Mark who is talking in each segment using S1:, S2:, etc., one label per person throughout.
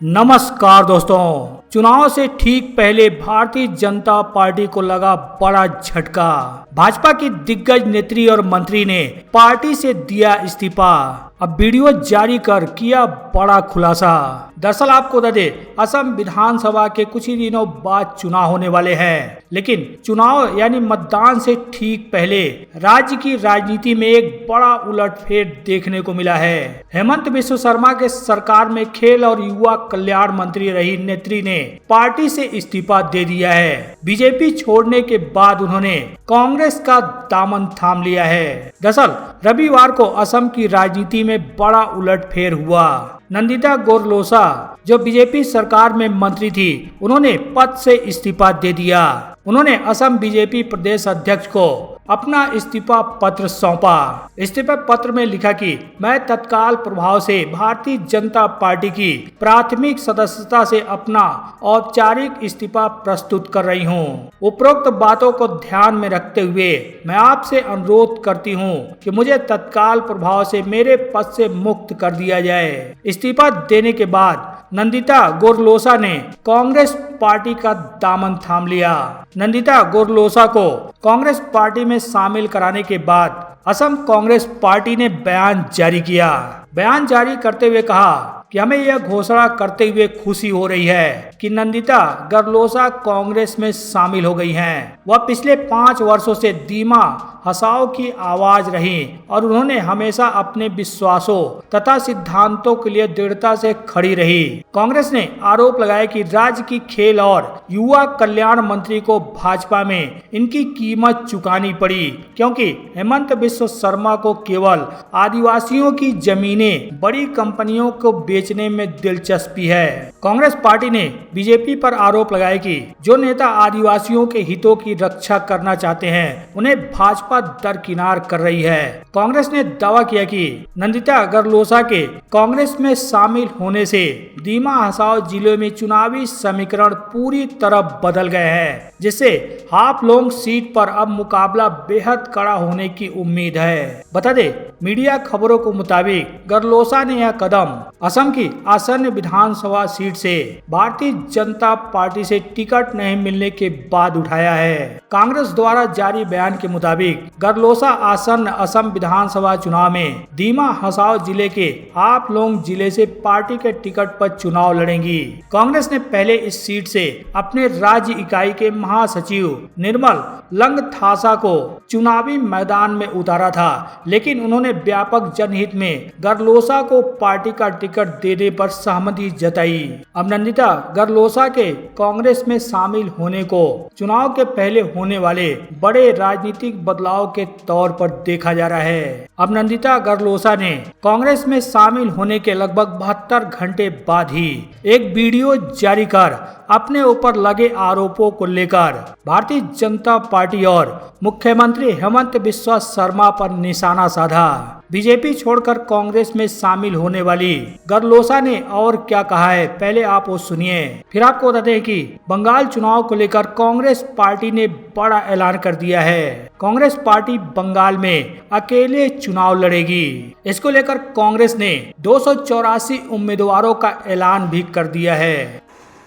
S1: नमस्कार दोस्तों, चुनाव से ठीक पहले भारतीय जनता पार्टी को लगा बड़ा झटका। भाजपा की दिग्गज नेत्री और मंत्री ने पार्टी से दिया इस्तीफा। अब वीडियो जारी कर किया बड़ा खुलासा। दरअसल आपको बता दें, असम विधानसभा के कुछ ही दिनों बाद चुनाव होने वाले हैं, लेकिन चुनाव यानी मतदान से ठीक पहले राज्य की राजनीति में एक बड़ा उलटफेर देखने को मिला है। हेमंत बिस्वा शर्मा के सरकार में खेल और युवा कल्याण मंत्री रही नेत्री ने पार्टी से इस्तीफा दे दिया है। बीजेपी छोड़ने के बाद उन्होंने कांग्रेस का दामन थाम लिया है। दरअसल रविवार को असम की राजनीति में बड़ा उलटफेर हुआ। नंदिता गोरलोसा, जो बीजेपी सरकार में मंत्री थी, उन्होंने पद से इस्तीफा दे दिया। उन्होंने असम बीजेपी प्रदेश अध्यक्ष को अपना इस्तीफा पत्र सौंपा। इस्तीफा पत्र में लिखा कि मैं तत्काल प्रभाव से भारतीय जनता पार्टी की प्राथमिक सदस्यता से अपना औपचारिक इस्तीफा प्रस्तुत कर रही हूं। उपरोक्त बातों को ध्यान में रखते हुए मैं आपसे अनुरोध करती हूं कि मुझे तत्काल प्रभाव से मेरे पद से मुक्त कर दिया जाए। इस्तीफा देने के बाद नंदिता गोरलोसा ने कांग्रेस पार्टी का दामन थाम लिया। नंदिता गोरलोसा को कांग्रेस पार्टी में शामिल कराने के बाद असम कांग्रेस पार्टी ने बयान जारी किया। बयान जारी करते हुए कहा कि हमें यह घोषणा करते हुए खुशी हो रही है कि नंदिता गोरलोसा कांग्रेस में शामिल हो गई हैं। वह पिछले 5 वर्षों से दीमा हसाओ की आवाज रही और उन्होंने हमेशा अपने विश्वासों तथा सिद्धांतों के लिए दृढ़ता से खड़ी रही। कांग्रेस ने आरोप लगाया कि राज्य की खेल और युवा कल्याण मंत्री को भाजपा में इनकी कीमत चुकानी पड़ी, क्योंकि हेमंत बिस्वा शर्मा को केवल आदिवासियों की जमीनें बड़ी कंपनियों को बेचने में दिलचस्पी है। कांग्रेस पार्टी ने बीजेपी पर आरोप लगाया कि जो नेता आदिवासियों के हितों की रक्षा करना चाहते हैं, उन्हें भाजपा दरकिनार कर रही है। कांग्रेस ने दावा किया कि नंदिता गोरलोसा के कांग्रेस में शामिल होने से दीमा हसाओ जिले में चुनावी समीकरण पूरी तरह बदल गए हैं, जिससे हाफलोंग सीट पर अब मुकाबला बेहद कड़ा होने की उम्मीद है। बता दें, मीडिया खबरों के मुताबिक गोरलोसा ने यह कदम असम की आसन्न विधानसभा सीट से भारतीय जनता पार्टी से टिकट नहीं मिलने के बाद उठाया है। कांग्रेस द्वारा जारी बयान के मुताबिक गोरलोसा आसन्न असम विधानसभा चुनाव में दीमा हसाओ जिले के हाफलोंग जिले से पार्टी के टिकट पर चुनाव लड़ेंगी। कांग्रेस ने पहले इस सीट से अपने राज्य इकाई के महासचिव निर्मल लंगथासा को चुनावी मैदान में उतारा था, लेकिन उन्होंने व्यापक जनहित में गोरलोसा को पार्टी का टिकट देने पर सहमति जताई। अब नंदिता गोरलोसा के कांग्रेस में शामिल होने को चुनाव के पहले होने वाले बड़े राजनीतिक बदलाव के तौर पर देखा जा रहा है। अब नंदिता गोरलोसा ने कांग्रेस में शामिल होने के लगभग 72 घंटे बाद ही एक वीडियो जारी कर अपने ऊपर लगे आरोपों को लेकर भारतीय जनता पार्टी और मुख्यमंत्री हेमंत बिस्वा शर्मा पर निशाना साधा। बीजेपी छोड़कर कांग्रेस में शामिल होने वाली गोरलोसा ने और क्या कहा है, पहले आप वो सुनिए। फिर आपको बताते हैं कि बंगाल चुनाव को लेकर कांग्रेस पार्टी ने बड़ा ऐलान कर दिया है। कांग्रेस पार्टी बंगाल में अकेले चुनाव लड़ेगी। इसको लेकर कांग्रेस ने 284 उम्मीदवारों का ऐलान भी कर दिया है।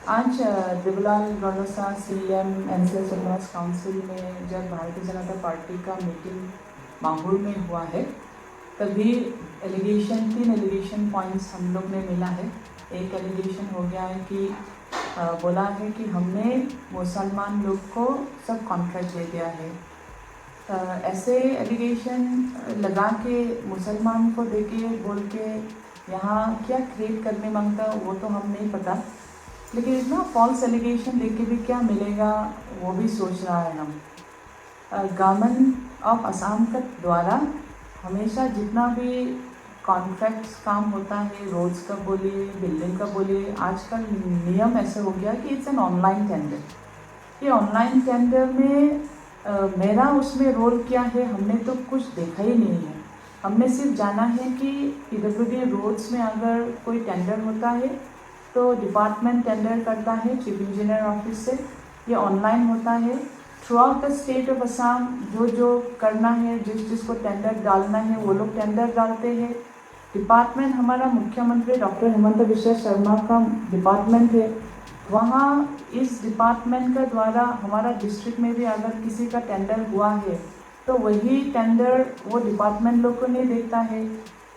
S2: आज Devlal Gorlosa CM NCL supervise council में जब भारतीय जनता पार्टी का मीटिंग माहौल में हुआ है, तभी तीन एलिगेशन पॉइंट्स हम लोग ने मिला है। एक एलिगेशन हो गया है कि बोला है कि हमने मुसलमान लोग को सब कॉन्ट्रैक्ट दे दिया है। ऐसे एलिगेशन लगा के मुसलमान को दे के बोल के यहाँ क्या क्रिएट करने मांगता वो तो हम नहीं पता, लेकिन इतना फॉल्स एलिगेशन देख के भी क्या मिलेगा वो भी सोच रहा है हम। गवर्नमेंट ऑफ असम का द्वारा हमेशा जितना भी कॉन्ट्रैक्ट्स काम होता है, रोड्स का बोलिए, बिल्डिंग का बोलिए, आजकल नियम ऐसे हो गया कि इट्स एन ऑनलाइन टेंडर। ये ऑनलाइन टेंडर में मेरा उसमें रोल क्या है हमने तो कुछ देखा ही नहीं है। हमने सिर्फ जाना है कि पीडब्ल्यूडी रोड्स में अगर कोई टेंडर होता है तो डिपार्टमेंट टेंडर करता है चीफ इंजीनियर ऑफिस से। ये ऑनलाइन होता है through out the state of Assam. जो करना है, जिसको टेंडर डालना है वो लोग टेंडर डालते हैं। डिपार्टमेंट हमारा मुख्यमंत्री डॉक्टर हेमंत बिश्वा शर्मा का डिपार्टमेंट है। वहाँ इस डिपार्टमेंट का द्वारा हमारा डिस्ट्रिक्ट में भी अगर किसी का टेंडर हुआ है तो वही टेंडर वो डिपार्टमेंट लोग को नहीं देखता है।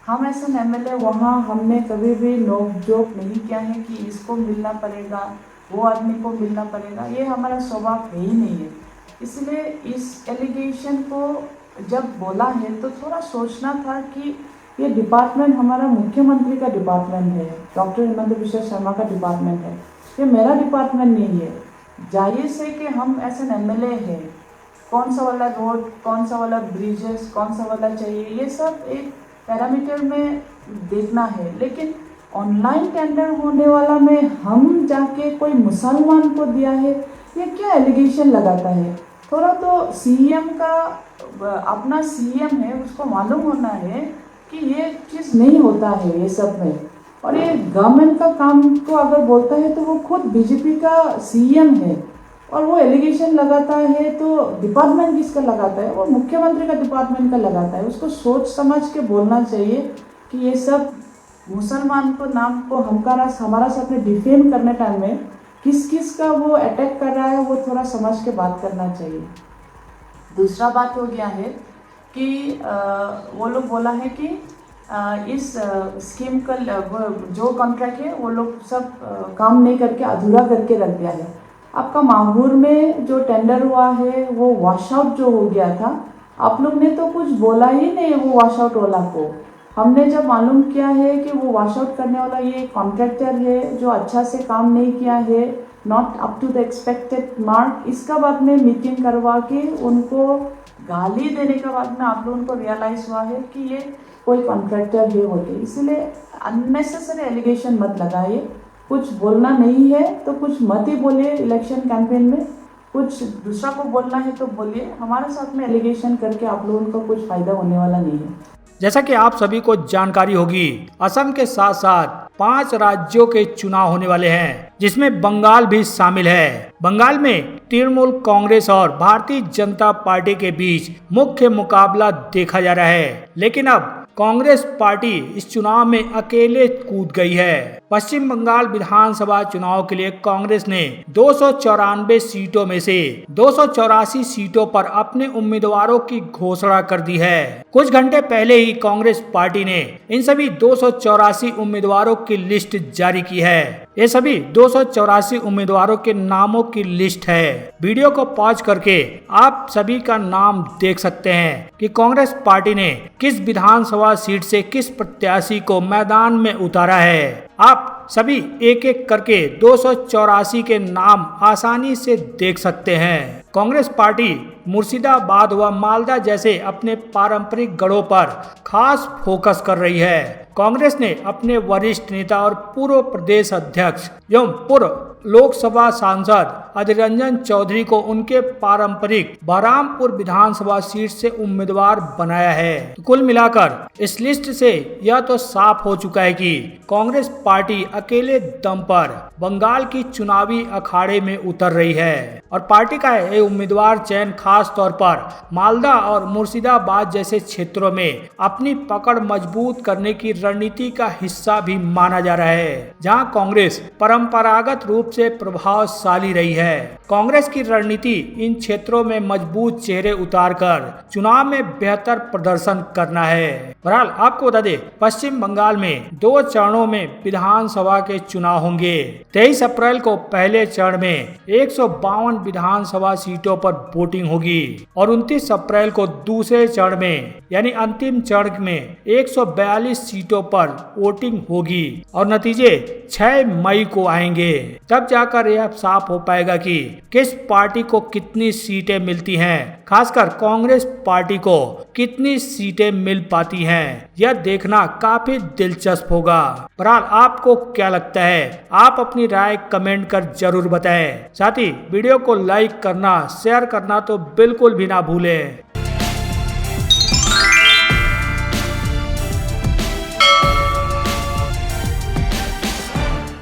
S2: हम एस एन MLA वहाँ हमने कभी भी नोक जोक नहीं किया है कि इसको मिलना पड़ेगा, वो आदमी को मिलना पड़ेगा, ये हमारा स्वभाव है ही नहीं है। इसलिए इस एलिगेशन को जब बोला है तो थोड़ा सोचना था कि ये डिपार्टमेंट हमारा मुख्यमंत्री का डिपार्टमेंट है, डॉक्टर हेमंत बिश्वा शर्मा का डिपार्टमेंट है, ये मेरा डिपार्टमेंट नहीं है। जाहिर से कि हम एस एन MLA है, कौन सा वाला रोड, कौन सा वाला ब्रिजेस, कौन सा वाला चाहिए, ये सब एक पैरामीटर में देखना है। लेकिन ऑनलाइन टेंडर होने वाला में हम जाके कोई मुसलमान को दिया है, ये क्या एलिगेशन लगाता है। थोड़ा तो CM का अपना CM है, उसको मालूम होना है कि ये चीज़ नहीं होता है ये सब में। और ये गवर्नमेंट का काम को अगर बोलता है तो वो खुद BJP का CM है और वो एलिगेशन लगाता है तो डिपार्टमेंट किसका लगाता है, वो मुख्यमंत्री का डिपार्टमेंट का लगाता है। उसको सोच समझ के बोलना चाहिए कि ये सब मुसलमान को नाम को हमारा साथ में डिफेम करने टाइम में किस किस का वो अटैक कर रहा है, वो थोड़ा समझ के बात करना चाहिए। दूसरा बात हो गया है कि वो लोग बोला है कि इस स्कीम का जो कॉन्ट्रैक्ट है वो लोग सब काम नहीं करके अधूरा करके रख दिया है। आपका माहौर में जो टेंडर हुआ है वो वॉश आउट जो हो गया था, आप लोग ने तो कुछ बोला ही नहीं वो वॉश आउट वाला को। हमने जब मालूम किया है कि वो वॉश आउट करने वाला ये कॉन्ट्रैक्टर है जो अच्छा से काम नहीं किया है, not up to the expected mark, इसका बाद में मीटिंग करवा के उनको गाली देने के बाद में आप लोगों को रियलाइज़ हुआ है कि ये कोई कॉन्ट्रैक्टर है होके। इसलिए अननेसेसरी एलिगेशन मत लगाइए। कुछ बोलना नहीं है तो कुछ मत ही बोलिए इलेक्शन कैंपेन में, कुछ दूसरा को बोलना है तो बोलिए। हमारे साथ में एलिगेशन करके आप लोगों को कुछ फ़ायदा होने वाला नहीं है।
S1: जैसा कि आप सभी को जानकारी होगी, असम के साथ साथ 5 राज्यों के चुनाव होने वाले हैं, जिसमें बंगाल भी शामिल है। बंगाल में तृणमूल कांग्रेस और भारतीय जनता पार्टी के बीच मुख्य मुकाबला देखा जा रहा है, लेकिन अब कांग्रेस पार्टी इस चुनाव में अकेले कूद गई है। पश्चिम बंगाल विधानसभा चुनाव के लिए कांग्रेस ने 294 सीटों में से 284 सीटों पर अपने उम्मीदवारों की घोषणा कर दी है। कुछ घंटे पहले ही कांग्रेस पार्टी ने इन सभी 284 उम्मीदवारों की लिस्ट जारी की है। ये सभी 284 उम्मीदवारों के नामों की लिस्ट है। वीडियो को पॉज करके आप सभी का नाम देख सकते हैं कि कांग्रेस पार्टी ने किस विधानसभा सीट से किस प्रत्याशी को मैदान में उतारा है। आप सभी एक एक करके 284 के नाम आसानी से देख सकते हैं। कांग्रेस पार्टी मुर्शिदाबाद व मालदा जैसे अपने पारंपरिक गढ़ों पर खास फोकस कर रही है। कांग्रेस ने अपने वरिष्ठ नेता और पूर्व प्रदेश अध्यक्ष एवं पूर्व लोकसभा सांसद अधीर रंजन चौधरी को उनके पारंपरिक बहरामपुर विधानसभा सीट से उम्मीदवार बनाया है। कुल मिलाकर इस लिस्ट से यह तो साफ हो चुका है कि कांग्रेस पार्टी अकेले दम पर बंगाल की चुनावी अखाड़े में उतर रही है और पार्टी का ये उम्मीदवार चयन खास तौर पर मालदा और मुर्शिदाबाद जैसे क्षेत्रों में अपनी पकड़ मजबूत करने की रणनीति का हिस्सा भी माना जा रहा है, जहां कांग्रेस परंपरागत रूप से प्रभावशाली रही है। कांग्रेस की रणनीति इन क्षेत्रों में मजबूत चेहरे उतारकर चुनाव में बेहतर प्रदर्शन करना है। बहरहाल आपको बता दें, पश्चिम बंगाल में 2 चरणों में विधानसभा के चुनाव होंगे। 23 अप्रैल को पहले चरण में 152 विधानसभा सीटों पर वोटिंग होगी और 29 अप्रैल को दूसरे चरण में यानी अंतिम चरण में 142 सीटों पर वोटिंग होगी और नतीजे 6 मई को आएंगे। तब जाकर यह साफ हो पाएगा कि किस पार्टी को कितनी सीटें मिलती हैं, खासकर कांग्रेस पार्टी को कितनी सीटें मिल पाती हैं। यह देखना काफी दिलचस्प होगा। बहरहाल आपको क्या लगता है, आप अपनी राय कमेंट कर जरूर बताएं। साथ ही वीडियो को लाइक करना, शेयर करना तो बिल्कुल भी ना भूलें।